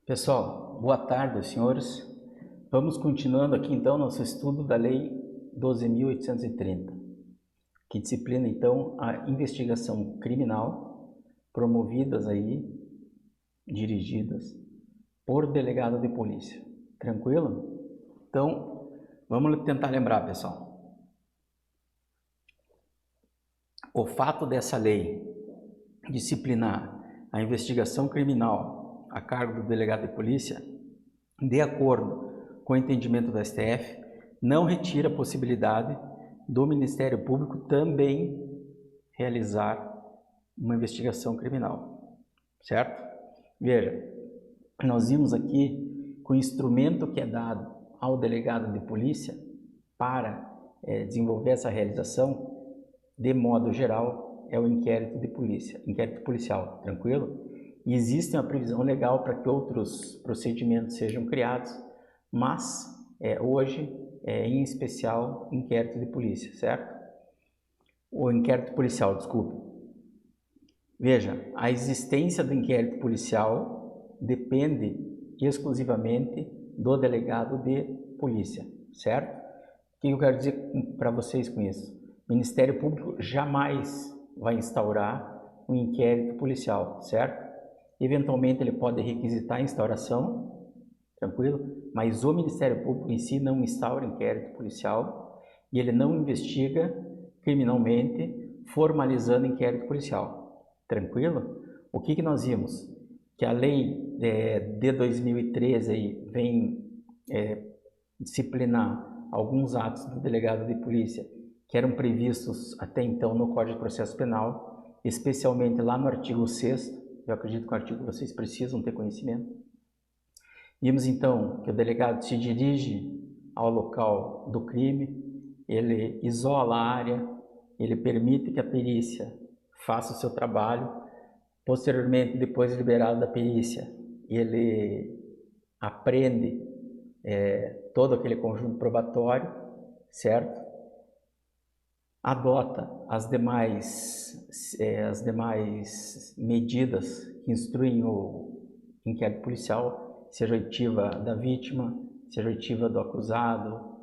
Pessoal, boa tarde, senhores. Vamos continuando aqui então nosso estudo da Lei 12.830, que disciplina então a investigação criminal promovidas aí, dirigidas por delegado de polícia. Tranquilo? Então, vamos tentar lembrar, pessoal. O fato dessa lei disciplinar a investigação criminal a cargo do delegado de polícia, de acordo com o entendimento do STF, não retira a possibilidade do Ministério Público também realizar uma investigação criminal, certo? Veja, nós vimos aqui que o instrumento que é dado ao delegado de polícia para desenvolver essa realização, de modo geral, é o inquérito de polícia, inquérito policial, tranquilo? E existe uma previsão legal para que outros procedimentos sejam criados, mas hoje, em especial, inquérito de polícia, certo? O inquérito policial, desculpe. Veja, a existência do inquérito policial depende exclusivamente do delegado de polícia, certo? O que eu quero dizer para vocês com isso? O Ministério Público jamais vai instaurar um inquérito policial, certo? Eventualmente ele pode requisitar a instauração, tranquilo? Mas o Ministério Público em si não instaura inquérito policial e ele não investiga criminalmente formalizando inquérito policial, tranquilo? O que nós vimos? Que a lei de 2013 aí vem disciplinar alguns atos do delegado de polícia que eram previstos até então no Código de Processo Penal, especialmente lá no artigo 6º, eu acredito que o artigo vocês precisam ter conhecimento. Vimos então que o delegado se dirige ao local do crime, ele isola a área, ele permite que a perícia faça o seu trabalho, posteriormente, depois de liberado da perícia, ele apreende todo aquele conjunto probatório, certo? Adota as demais medidas que instruem o inquérito policial, seja oitiva da vítima, seja oitiva do acusado,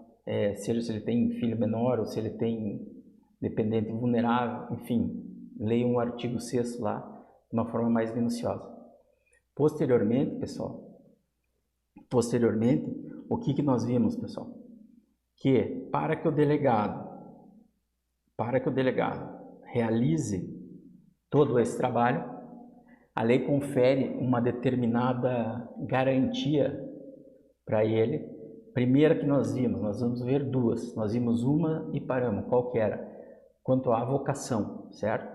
seja se ele tem filho menor ou se ele tem dependente vulnerável, enfim, leiam o artigo 6º lá de uma forma mais minuciosa. Posteriormente, pessoal, o que nós vimos, pessoal? Que para que o delegado realize todo esse trabalho, a lei confere uma determinada garantia para ele. Primeira que nós vamos ver duas. Nós vimos uma e paramos. Qual que era? Quanto à vocação, certo?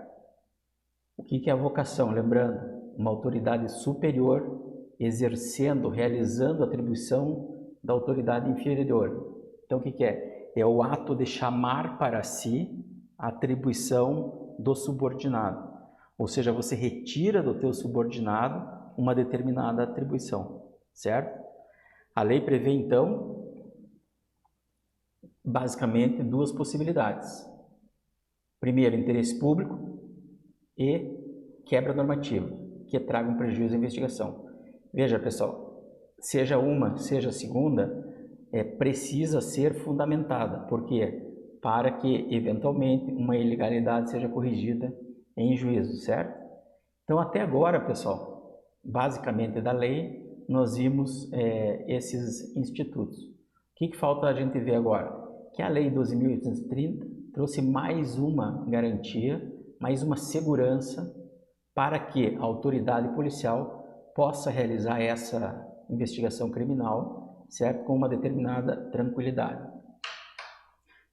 O que é a vocação? Lembrando, uma autoridade superior exercendo, realizando a atribuição da autoridade inferior. Então, o que é? É o ato de chamar para si a atribuição do subordinado, ou seja, você retira do teu subordinado uma determinada atribuição, certo? A lei prevê então, basicamente, duas possibilidades. Primeiro, interesse público e quebra normativa, que traga um prejuízo à investigação. Veja, pessoal, seja uma, seja a segunda, precisa ser fundamentada, porque para que, eventualmente, uma ilegalidade seja corrigida em juízo, certo? Então, até agora, pessoal, basicamente da lei, nós vimos esses institutos. O que falta a gente ver agora? Que a Lei 12.830 trouxe mais uma garantia, mais uma segurança para que a autoridade policial possa realizar essa investigação criminal, certo? Com uma determinada tranquilidade.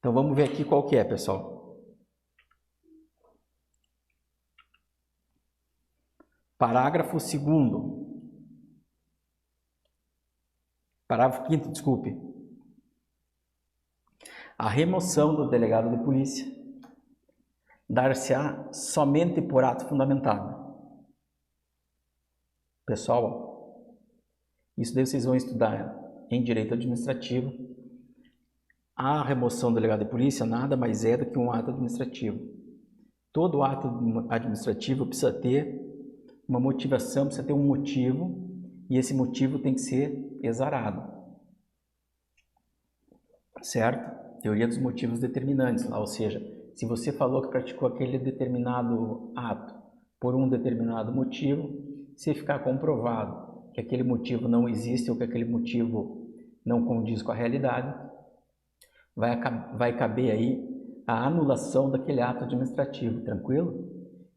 Então, vamos ver aqui qual que é, pessoal. Parágrafo 2º. Parágrafo 5º, desculpe. A remoção do delegado de polícia dar-se-á somente por ato fundamentado. Pessoal, isso daí vocês vão estudar em direito administrativo. A remoção do delegado de polícia nada mais é do que um ato administrativo. Todo ato administrativo precisa ter uma motivação, precisa ter um motivo e esse motivo tem que ser exarado, certo? Teoria dos motivos determinantes, ou seja, se você falou que praticou aquele determinado ato por um determinado motivo, se ficar comprovado que aquele motivo não existe ou que aquele motivo não condiz com a realidade, vai caber aí a anulação daquele ato administrativo, tranquilo?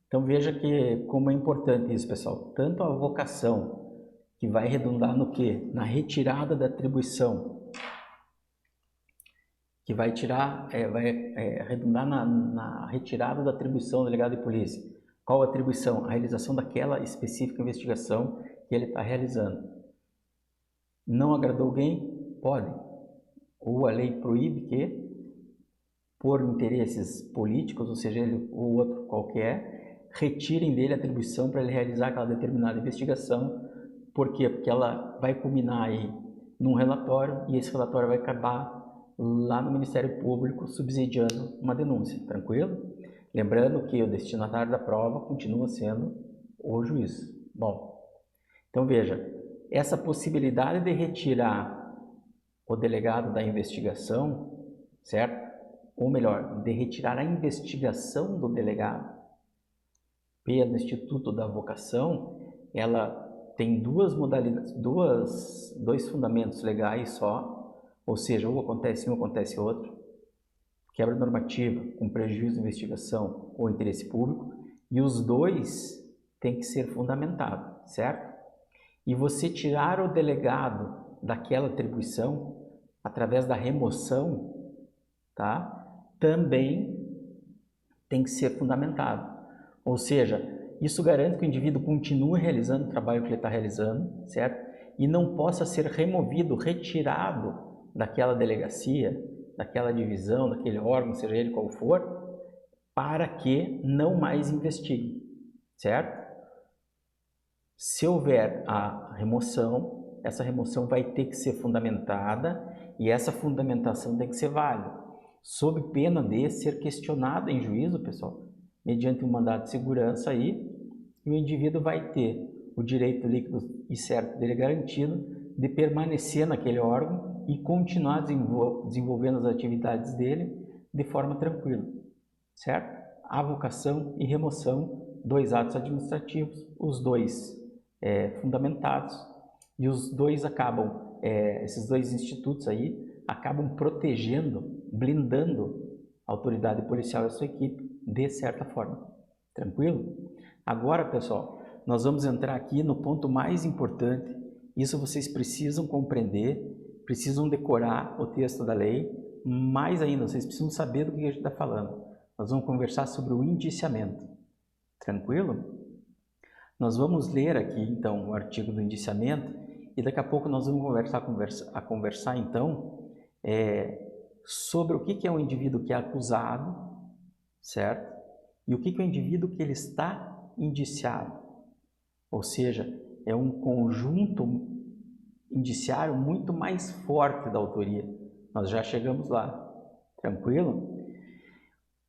Então veja que como é importante isso, pessoal. Tanto a avocação, que vai redundar no quê? Na retirada da atribuição, que vai redundar na retirada da atribuição do delegado de polícia. Qual a atribuição? A realização daquela específica investigação que ele está realizando. Não agradou alguém? Pode. Ou a lei proíbe que, por interesses políticos, ou seja, ele ou outro qualquer, retirem dele a atribuição para ele realizar aquela determinada investigação. Por quê? Porque ela vai culminar aí num relatório e esse relatório vai acabar lá no Ministério Público subsidiando uma denúncia, tranquilo? Lembrando que o destinatário da prova continua sendo o juiz. Bom, então veja, essa possibilidade de retirar o delegado da investigação, certo? Ou melhor, de retirar a investigação do delegado pelo Instituto da Avocação, ela tem duas modalidades, dois fundamentos legais só, ou seja, ou acontece um, acontece outro, quebra normativa com prejuízo de investigação ou interesse público, e os dois têm que ser fundamentados, certo? E você tirar o delegado daquela atribuição através da remoção, tá? Também tem que ser fundamentado. Ou seja, isso garante que o indivíduo continue realizando o trabalho que ele está realizando, certo? E não possa ser removido, retirado daquela delegacia, daquela divisão, daquele órgão, seja ele qual for, para que não mais investigue, certo? Se houver a remoção, essa remoção vai ter que ser fundamentada e essa fundamentação tem que ser válida, sob pena de ser questionado em juízo, pessoal, mediante um mandado de segurança aí, e o indivíduo vai ter o direito líquido e certo dele garantido de permanecer naquele órgão e continuar desenvolvendo as atividades dele de forma tranquila, certo? Avocação e remoção, dois atos administrativos, os dois fundamentados, e os dois acabam, esses dois institutos aí, acabam protegendo, blindando a autoridade policial e a sua equipe de certa forma. Tranquilo? Agora, pessoal, nós vamos entrar aqui no ponto mais importante. Isso vocês precisam compreender, precisam decorar o texto da lei, mais ainda, vocês precisam saber do que a gente está falando. Nós vamos conversar sobre o indiciamento. Tranquilo? Nós vamos ler aqui, então, o artigo do indiciamento e daqui a pouco nós vamos conversar então, sobre o que é um indivíduo que é acusado, certo? E o que é o indivíduo que ele está indiciado. Ou seja, é um conjunto indiciário muito mais forte da autoria. Nós já chegamos lá, tranquilo?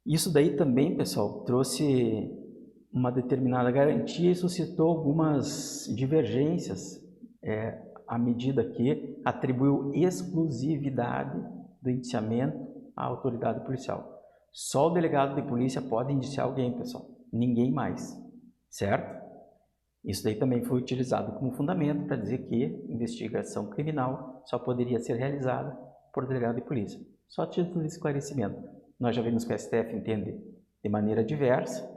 Isso daí também, pessoal, trouxe uma determinada garantia e suscitou algumas divergências, à medida que atribuiu exclusividade do indiciamento à autoridade policial. Só o delegado de polícia pode indiciar alguém, pessoal, ninguém mais, certo? Isso daí também foi utilizado como fundamento para dizer que investigação criminal só poderia ser realizada por delegado de polícia. Só título de esclarecimento. Nós já vimos que o STF entende de maneira diversa,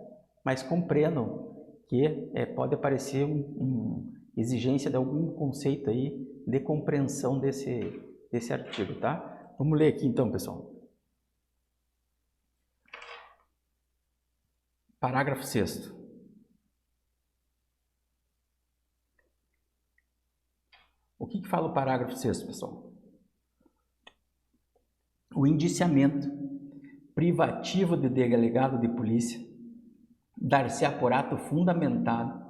mas compreendam que pode aparecer uma exigência de algum conceito aí de compreensão desse artigo, tá? Vamos ler aqui então, pessoal. Parágrafo 6º. O que fala o parágrafo 6º, pessoal? O indiciamento privativo de delegado de polícia dar-se-á por ato fundamentado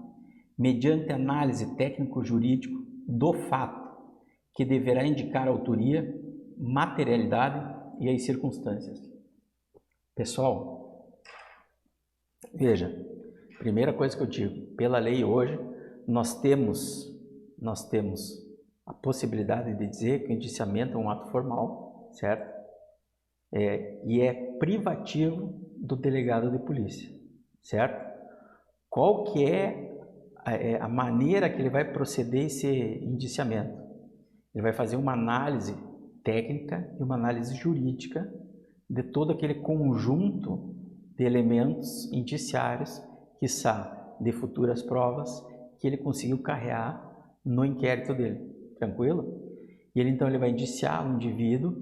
mediante análise técnico-jurídico do fato que deverá indicar a autoria, materialidade e as circunstâncias. Pessoal, veja, primeira coisa que eu digo, pela lei hoje nós temos nós temos a possibilidade de dizer que o indiciamento é um ato formal, certo? E é privativo do delegado de polícia, certo? Qual que é a maneira que ele vai proceder esse indiciamento? Ele vai fazer uma análise técnica e uma análise jurídica de todo aquele conjunto de elementos indiciários, quiçá de futuras provas, que ele conseguiu carrear no inquérito dele, tranquilo? E então ele vai indiciar o indivíduo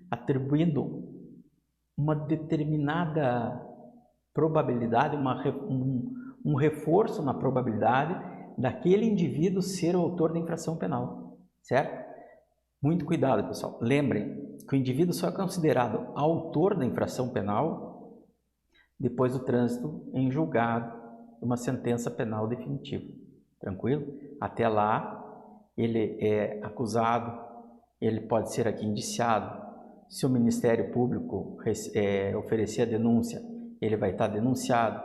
atribuindo uma determinada probabilidade, um reforço na probabilidade daquele indivíduo ser o autor da infração penal, certo? Muito cuidado, pessoal. Lembrem que o indivíduo só é considerado autor da infração penal depois do trânsito em julgado de uma sentença penal definitiva. Tranquilo? Até lá, ele é acusado, ele pode ser aqui indiciado. Se o Ministério Público oferecer a denúncia, ele vai estar denunciado.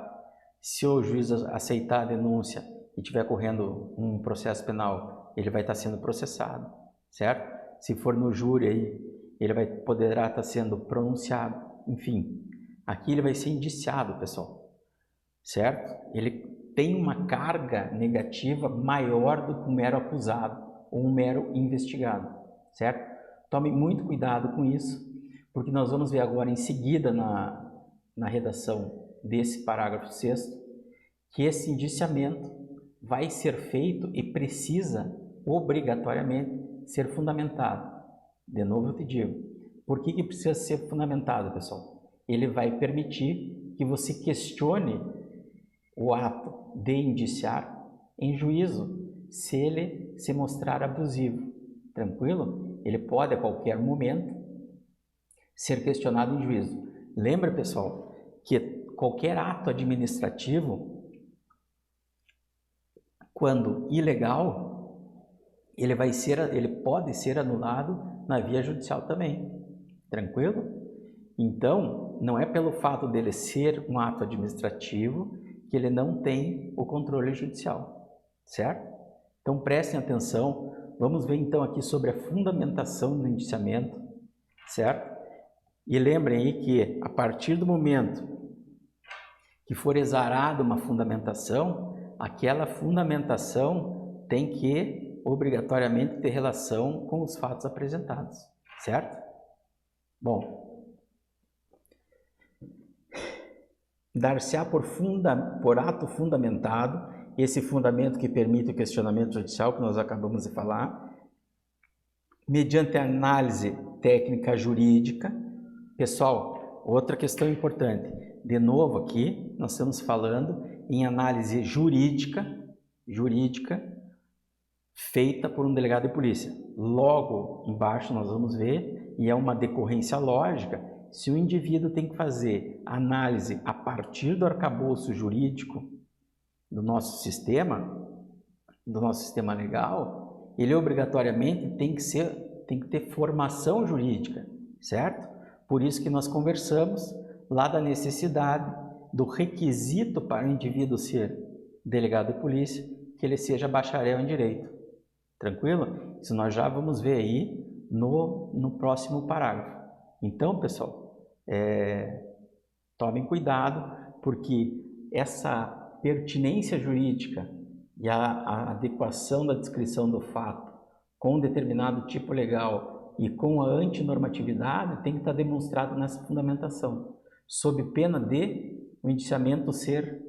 Se o juiz aceitar a denúncia e estiver correndo um processo penal, ele vai estar sendo processado, certo? Se for no júri, aí, ele poderá estar sendo pronunciado. Enfim, aqui ele vai ser indiciado, pessoal, certo? Ele tem uma carga negativa maior do que um mero acusado ou um mero investigado, certo? Tome muito cuidado com isso, porque nós vamos ver agora em seguida na redação desse parágrafo 6º que esse indiciamento vai ser feito e precisa obrigatoriamente ser fundamentado. De novo eu te digo, por que precisa ser fundamentado, pessoal? Ele vai permitir que você questione o ato de indiciar em juízo, se ele se mostrar abusivo. Tranquilo? Ele pode a qualquer momento ser questionado em juízo. Lembra, pessoal, que qualquer ato administrativo, quando ilegal, ele pode ser anulado na via judicial também. Tranquilo? Então, não é pelo fato dele ser um ato administrativo que ele não tem o controle judicial, certo? Então, prestem atenção. Vamos ver então aqui sobre a fundamentação do indiciamento, certo? E lembrem aí que a partir do momento que for exarada uma fundamentação, aquela fundamentação tem que obrigatoriamente ter relação com os fatos apresentados, certo? Bom, dar-se-á por ato fundamentado, esse fundamento que permite o questionamento judicial que nós acabamos de falar, mediante análise técnica jurídica. Pessoal, outra questão importante, de novo aqui, nós estamos falando em análise jurídica feita por um delegado de polícia. Logo embaixo nós vamos ver, e é uma decorrência lógica, se o indivíduo tem que fazer análise a partir do arcabouço jurídico do nosso sistema legal, ele obrigatoriamente tem que ter formação jurídica, certo? Por isso que nós conversamos lá da necessidade do requisito para o indivíduo ser delegado de polícia, que ele seja bacharel em direito. Tranquilo? Isso nós já vamos ver aí no próximo parágrafo. Então, pessoal, tomem cuidado, porque essa pertinência jurídica e a adequação da descrição do fato com um determinado tipo legal e com a antinormatividade tem que estar demonstrado nessa fundamentação, sob pena de o indiciamento ser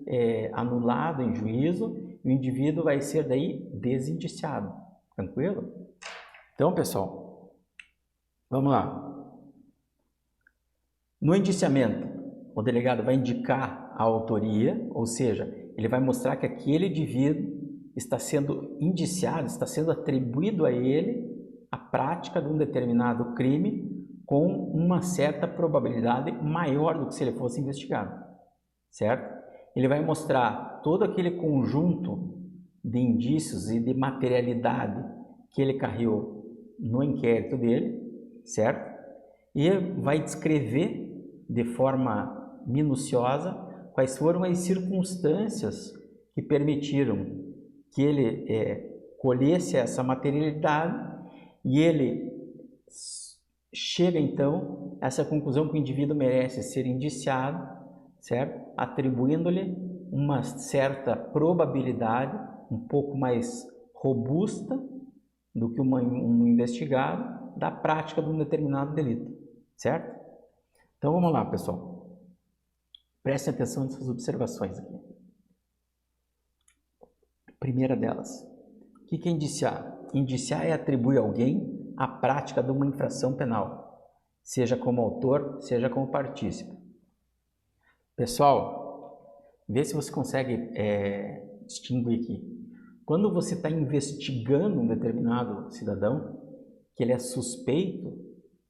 anulado em juízo e o indivíduo vai ser daí desindiciado. Tranquilo? Então, pessoal, vamos lá. No indiciamento, o delegado vai indicar a autoria, ou seja, ele vai mostrar que aquele indivíduo está sendo indiciado, está sendo atribuído a ele a prática de um determinado crime com uma certa probabilidade maior do que se ele fosse investigado, certo? Ele vai mostrar todo aquele conjunto de indícios e de materialidade que ele carregou no inquérito dele, certo? E vai descrever de forma minuciosa quais foram as circunstâncias que permitiram que ele colhesse essa materialidade e ele chega então a essa conclusão que o indivíduo merece ser indiciado, certo? Atribuindo-lhe uma certa probabilidade um pouco mais robusta do que um investigado da prática de um determinado delito, certo? Então vamos lá, pessoal. Prestem atenção nessas observações aqui. Primeira delas, o que é indiciar? Indiciar é atribuir a alguém a prática de uma infração penal, seja como autor, seja como partícipe. Pessoal, vê se você consegue distinguir aqui. Quando você está investigando um determinado cidadão, que ele é suspeito,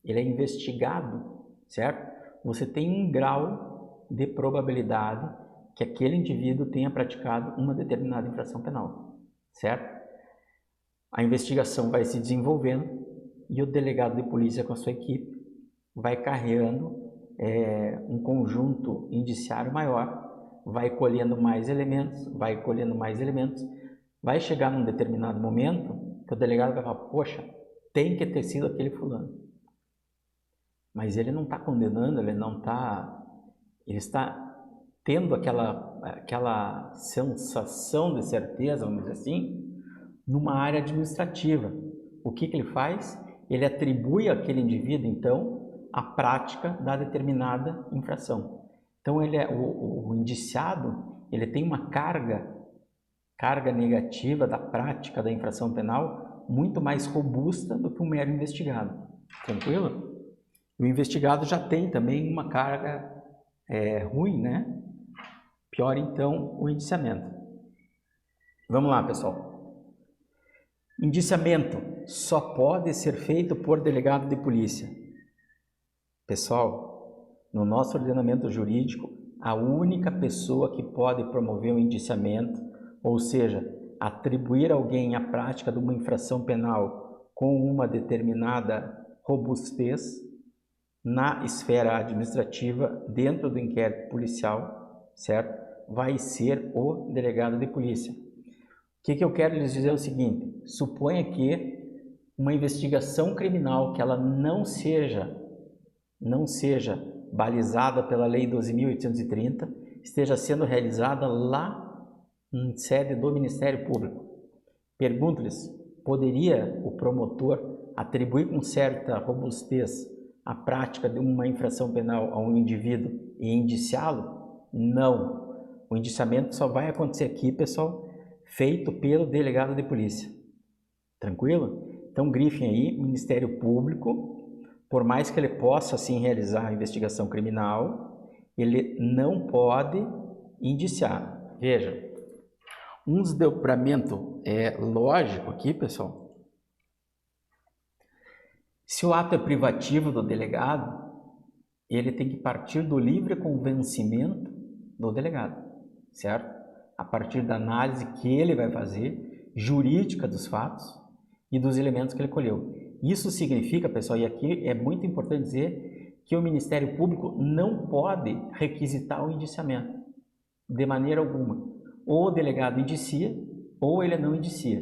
ele é investigado, certo? Você tem um grau de probabilidade que aquele indivíduo tenha praticado uma determinada infração penal, certo? A investigação vai se desenvolvendo e o delegado de polícia com a sua equipe vai carregando um conjunto indiciário maior, vai colhendo mais elementos, vai chegar num determinado momento que o delegado vai falar, poxa, tem que ter sido aquele fulano. Mas ele não está condenando, ele está tendo aquela sensação de certeza, vamos dizer assim, numa área administrativa. O que ele faz? Ele atribui àquele indivíduo, então, a prática da determinada infração. Então, o indiciado, ele tem uma carga negativa da prática da infração penal muito mais robusta do que um mero investigado. Tranquilo? O investigado já tem também uma carga ruim, né? Pior, então, o indiciamento. Vamos lá, pessoal. Indiciamento só pode ser feito por delegado de polícia. Pessoal, no nosso ordenamento jurídico, a única pessoa que pode promover um indiciamento, ou seja, atribuir a alguém a prática de uma infração penal com uma determinada robustez na esfera administrativa, dentro do inquérito policial, certo? Vai ser o delegado de polícia. O que eu quero lhes dizer é o seguinte, suponha que uma investigação criminal que ela não seja balizada pela Lei 12.830 esteja sendo realizada lá em sede do Ministério Público. Pergunto-lhes, poderia o promotor atribuir com certa robustez a prática de uma infração penal a um indivíduo e indiciá-lo? Não. O indiciamento só vai acontecer aqui, pessoal, feito pelo delegado de polícia. Tranquilo? Então grifem aí, Ministério Público, por mais que ele possa sim realizar a investigação criminal, ele não pode indiciar. Veja, um desdobramento lógico aqui, pessoal. Se o ato é privativo do delegado, ele tem que partir do livre convencimento do delegado, certo? A partir da análise que ele vai fazer, jurídica dos fatos e dos elementos que ele colheu. Isso significa, pessoal, e aqui é muito importante dizer que o Ministério Público não pode requisitar o indiciamento, de maneira alguma. Ou o delegado indicia, ou ele não indicia.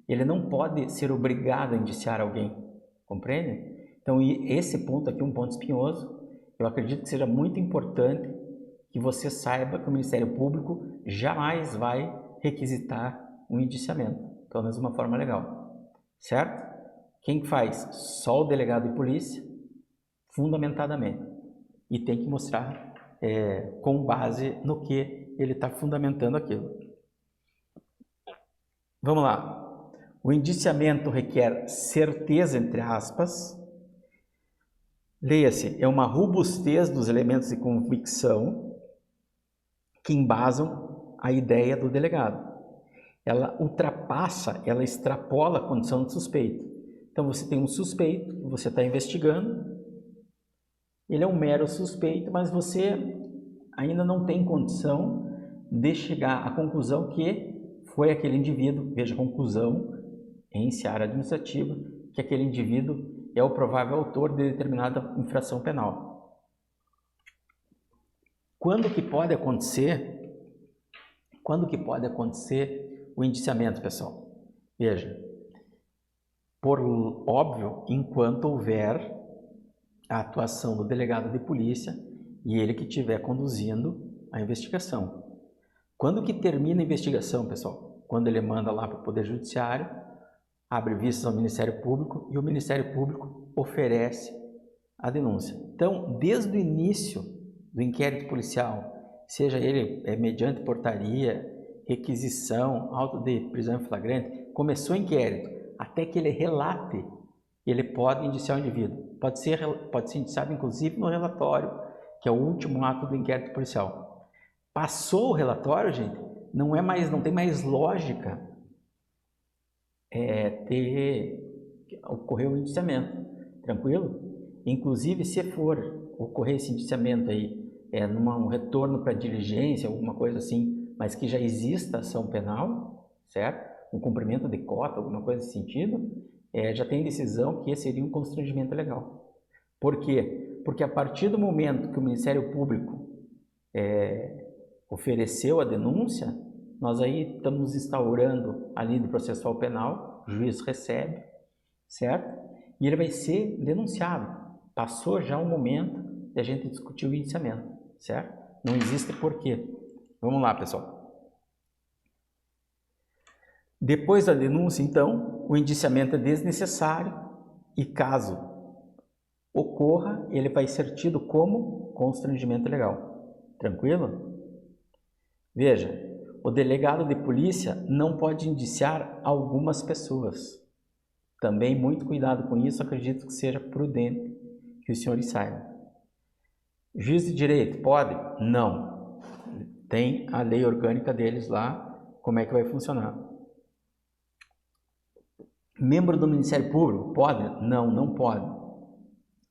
Ele não pode ser obrigado a indiciar alguém, compreende? Então, esse ponto aqui é um ponto espinhoso. Eu acredito que seja muito importante que você saiba que o Ministério Público jamais vai requisitar um indiciamento, pelo menos de uma forma legal, certo? Quem faz? Só o delegado de polícia, fundamentadamente, e tem que mostrar com base no que ele está fundamentando aquilo. Vamos lá. O indiciamento requer certeza, entre aspas. Leia-se, é uma robustez dos elementos de convicção que embasam a ideia do delegado. Ela ultrapassa, ela extrapola a condição de suspeito. Então você tem um suspeito, você está investigando, ele é um mero suspeito, mas você ainda não tem condição de chegar à conclusão que foi aquele indivíduo, veja, conclusão em seara administrativa, que aquele indivíduo é o provável autor de determinada infração penal. Quando que pode acontecer o indiciamento, pessoal? Veja, por óbvio, enquanto houver a atuação do delegado de polícia e ele que estiver conduzindo a investigação. Quando que termina a investigação, pessoal? Quando ele manda lá para o Poder Judiciário, abre vistas ao Ministério Público e o Ministério Público oferece a denúncia. Então, desde o início do inquérito policial, seja ele mediante portaria, requisição, auto de prisão em flagrante, começou o inquérito, até que ele relate, ele pode indiciar o indivíduo. Pode ser indiciado, inclusive, no relatório, que é o último ato do inquérito policial. Passou o relatório, gente, não tem mais lógica ocorrer o indiciamento, tranquilo? Inclusive, se for ocorrer esse indiciamento aí, num retorno para diligência, alguma coisa assim, mas que já exista ação penal, certo? Um cumprimento de cota, alguma coisa nesse sentido, já tem decisão que esse seria um constrangimento legal. Por quê? Porque a partir do momento que o Ministério Público ofereceu a denúncia, nós aí estamos instaurando a lei do processual penal, o juiz recebe, certo? E ele vai ser denunciado. Passou já o momento de a gente discutir o indiciamento, certo? Não existe porquê. Vamos lá, pessoal. Depois da denúncia, então, o indiciamento é desnecessário e caso ocorra, ele vai ser tido como constrangimento legal. Tranquilo? Veja, o delegado de polícia não pode indiciar algumas pessoas. Também muito cuidado com isso, acredito que seja prudente que os senhores saibam. Juiz de direito, pode? Não. Tem a lei orgânica deles lá, como é que vai funcionar. Membro do Ministério Público, pode? Não, não pode.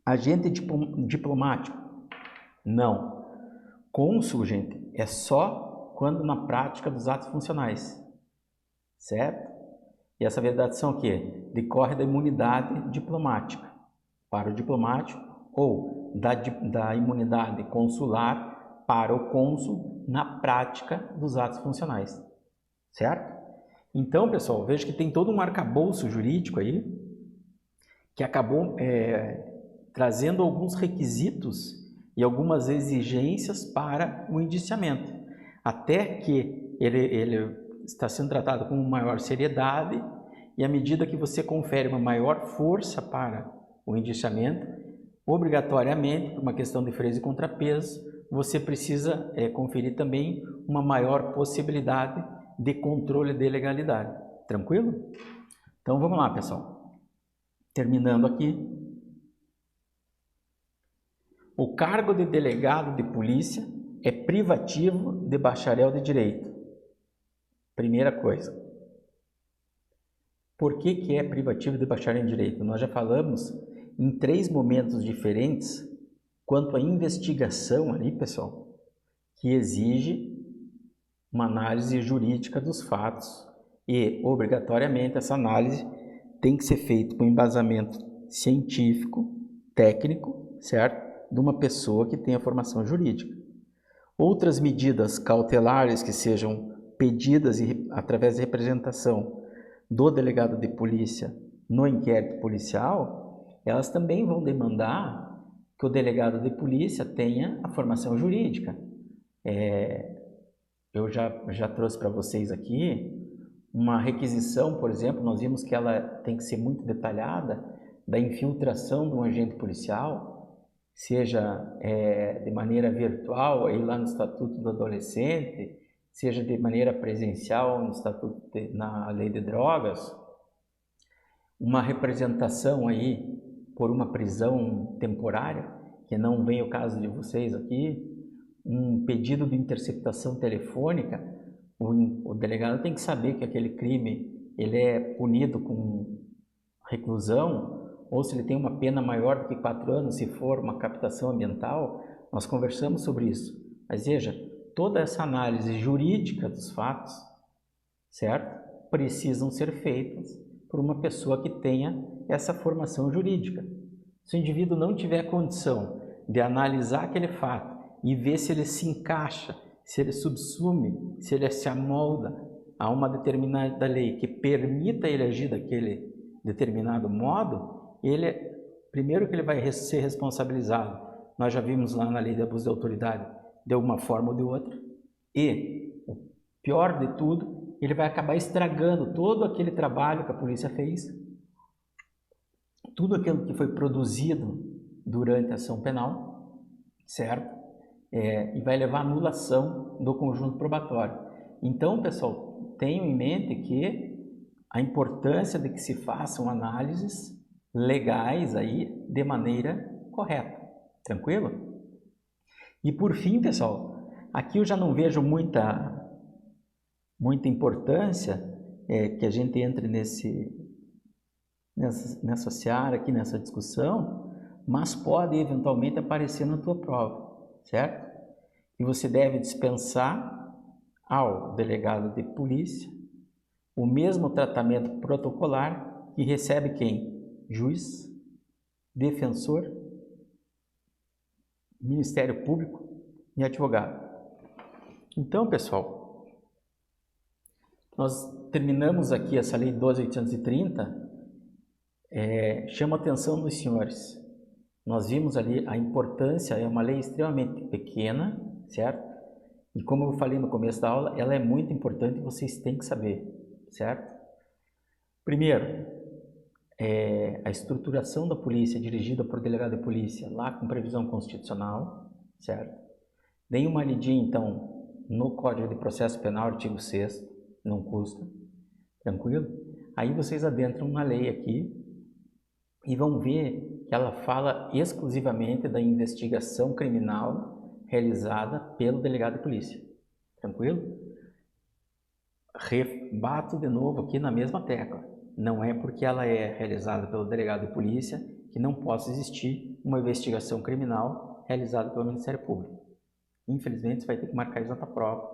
Agente diplomático? Não. Cônsul, gente, é só quando na prática dos atos funcionais, certo? E essa vedação o quê? Decorre da imunidade diplomática para o diplomático ou da imunidade consular para o cônsul na prática dos atos funcionais, certo? Então, pessoal, veja que tem todo um arcabouço jurídico aí que acabou trazendo alguns requisitos e algumas exigências para o indiciamento, até que ele está sendo tratado com maior seriedade e à medida que você confere uma maior força para o indiciamento, obrigatoriamente, por uma questão de freio e contrapeso, você precisa conferir também uma maior possibilidade de controle de legalidade. Tranquilo? Então vamos lá, pessoal. Terminando aqui. O cargo de delegado de polícia é privativo de bacharel de direito. Primeira coisa. Por que é privativo de bacharel em direito? Nós já falamos em 3 momentos diferentes quanto à investigação ali, pessoal, que exige uma análise jurídica dos fatos e, obrigatoriamente, essa análise tem que ser feita com embasamento científico, técnico, certo? De uma pessoa que tenha formação jurídica. Outras medidas cautelares que sejam pedidas através de representação do delegado de polícia no inquérito policial, elas também vão demandar que o delegado de polícia tenha a formação jurídica. Eu já trouxe para vocês aqui uma requisição, por exemplo, nós vimos que ela tem que ser muito detalhada, da infiltração de um agente policial, seja de maneira virtual, aí lá no Estatuto do Adolescente, seja de maneira presencial no Estatuto na Lei de Drogas, uma representação aí por uma prisão temporária, que não vem o caso de vocês aqui, um pedido de interceptação telefônica, o delegado tem que saber que aquele crime ele é punido com reclusão, ou se ele tem uma pena maior do que 4 anos, se for uma captação ambiental. Nós conversamos sobre isso. Mas veja, toda essa análise jurídica dos fatos, certo? Precisam ser feitas por uma pessoa que tenha essa formação jurídica. Se o indivíduo não tiver condição de analisar aquele fato e ver se ele se encaixa, se ele subsume, se ele se amolda há uma determinada lei que permita ele agir daquele determinado modo, primeiro que ele vai ser responsabilizado. Nós já vimos lá na lei de abuso de autoridade, de uma forma ou de outra. E, o pior de tudo, ele vai acabar estragando todo aquele trabalho que a polícia fez, tudo aquilo que foi produzido durante a ação penal, certo? E vai levar à anulação do conjunto probatório. Então, pessoal, tenham em mente que a importância de que se façam análises legais aí de maneira correta. Tranquilo? E por fim, pessoal, aqui eu já não vejo muita importância que a gente entre nessa seara aqui, nessa discussão, mas pode eventualmente aparecer na tua prova, certo? E você deve dispensar ao delegado de polícia o mesmo tratamento protocolar que recebe quem? Juiz, defensor, Ministério Público e advogado. Então, pessoal, nós terminamos aqui essa Lei 12.830, chama a atenção dos senhores. Nós vimos ali a importância, é uma lei extremamente pequena, certo? E como eu falei no começo da aula, ela é muito importante e vocês têm que saber, certo? Primeiro, a estruturação da polícia dirigida por delegado de polícia, lá com previsão constitucional, certo? Deem uma lidinha, então, no Código de Processo Penal, artigo 6º, não custa, tranquilo? Aí vocês adentram na lei aqui e vão ver que ela fala exclusivamente da investigação criminal realizada pelo delegado de polícia, tranquilo? Rebato de novo aqui na mesma tecla. Não é porque ela é realizada pelo delegado de polícia que não possa existir uma investigação criminal realizada pelo Ministério Público. Infelizmente, você vai ter que marcar isso na prova,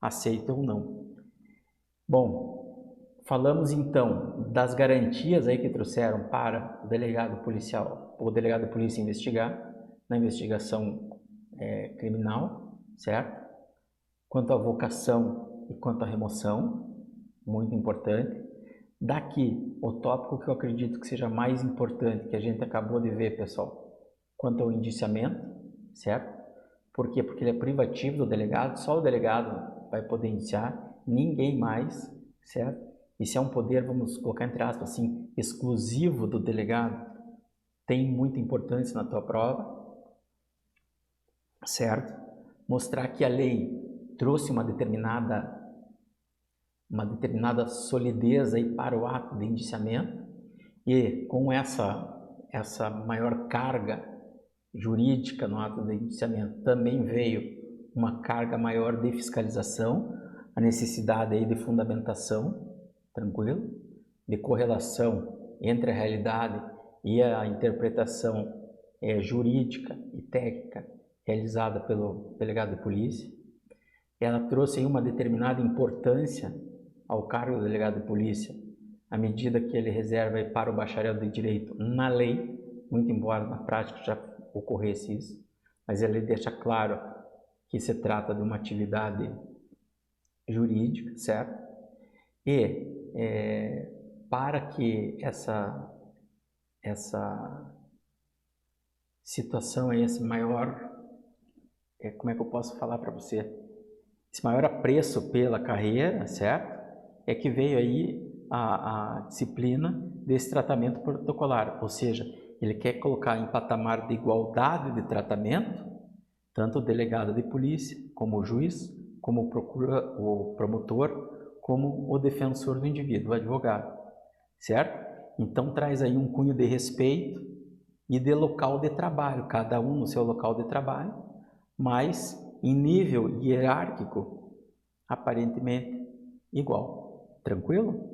aceita ou não. Bom, falamos então das garantias aí que trouxeram para o delegado policial, o delegado de polícia investigar na investigação criminal, certo? Quanto à vocação e quanto à remoção, muito importante. Daqui, o tópico que eu acredito que seja mais importante, que a gente acabou de ver, pessoal, quanto ao indiciamento, certo? Por quê? Porque ele é privativo do delegado, só o delegado vai poder indiciar, ninguém mais, certo? E se é um poder, vamos colocar entre aspas assim, exclusivo do delegado, tem muita importância na tua prova, certo? Mostrar que a lei trouxe uma determinada solidez aí para o ato de indiciamento e com essa maior carga jurídica no ato de indiciamento também veio uma carga maior de fiscalização, a necessidade aí de fundamentação, tranquilo? De correlação entre a realidade e a interpretação jurídica e técnica realizada pelo delegado de polícia. Ela trouxe aí uma determinada importância ao cargo do delegado de polícia, à medida que ele reserva aí para o bacharel de direito na lei, muito embora na prática já ocorresse isso, mas ele deixa claro que se trata de uma atividade jurídica, certo? E para que essa situação, esse maior, como é que eu posso falar para você? Esse maior apreço pela carreira, certo? É que veio aí a disciplina desse tratamento protocolar, ou seja, ele quer colocar em patamar de igualdade de tratamento, tanto o delegado de polícia, como o juiz, como o promotor, como o defensor do indivíduo, o advogado, certo? Então traz aí um cunho de respeito e de local de trabalho, cada um no seu local de trabalho, mas em nível hierárquico, aparentemente igual. Tranquilo?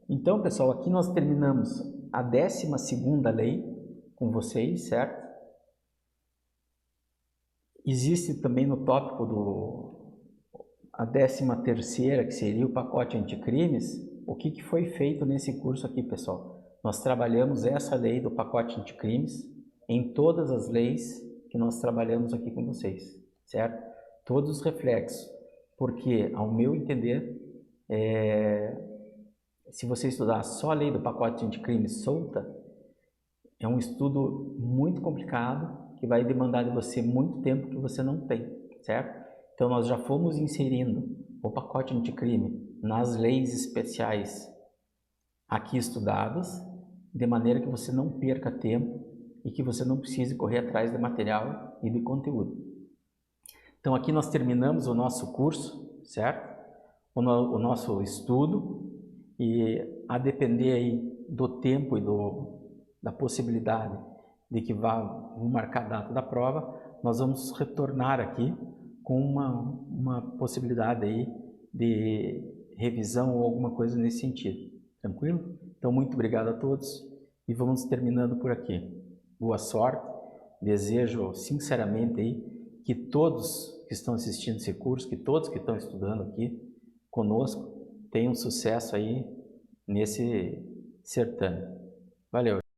Então, pessoal, aqui nós terminamos a 12ª lei com vocês, certo? Existe também no tópico a 13ª, que seria o pacote anticrimes. O que foi feito nesse curso aqui, pessoal? Nós trabalhamos essa lei do pacote anticrimes em todas as leis que nós trabalhamos aqui com vocês, certo? Todos os reflexos. porque, ao meu entender, se você estudar só a lei do pacote anticrime solta, é um estudo muito complicado que vai demandar de você muito tempo que você não tem, certo? Então nós já fomos inserindo o pacote anticrime nas leis especiais aqui estudadas, de maneira que você não perca tempo e que você não precise correr atrás de material e de conteúdo. Então aqui nós terminamos o nosso curso, certo? O nosso estudo, e a depender aí do tempo e da possibilidade de que vamos marcar a data da prova, nós vamos retornar aqui com uma possibilidade aí de revisão ou alguma coisa nesse sentido. Tranquilo? Então, muito obrigado a todos e vamos terminando por aqui. Boa sorte. Desejo sinceramente aí que todos que estão assistindo esse curso, que todos que estão estudando aqui conosco, tenham sucesso aí nesse certame. Valeu!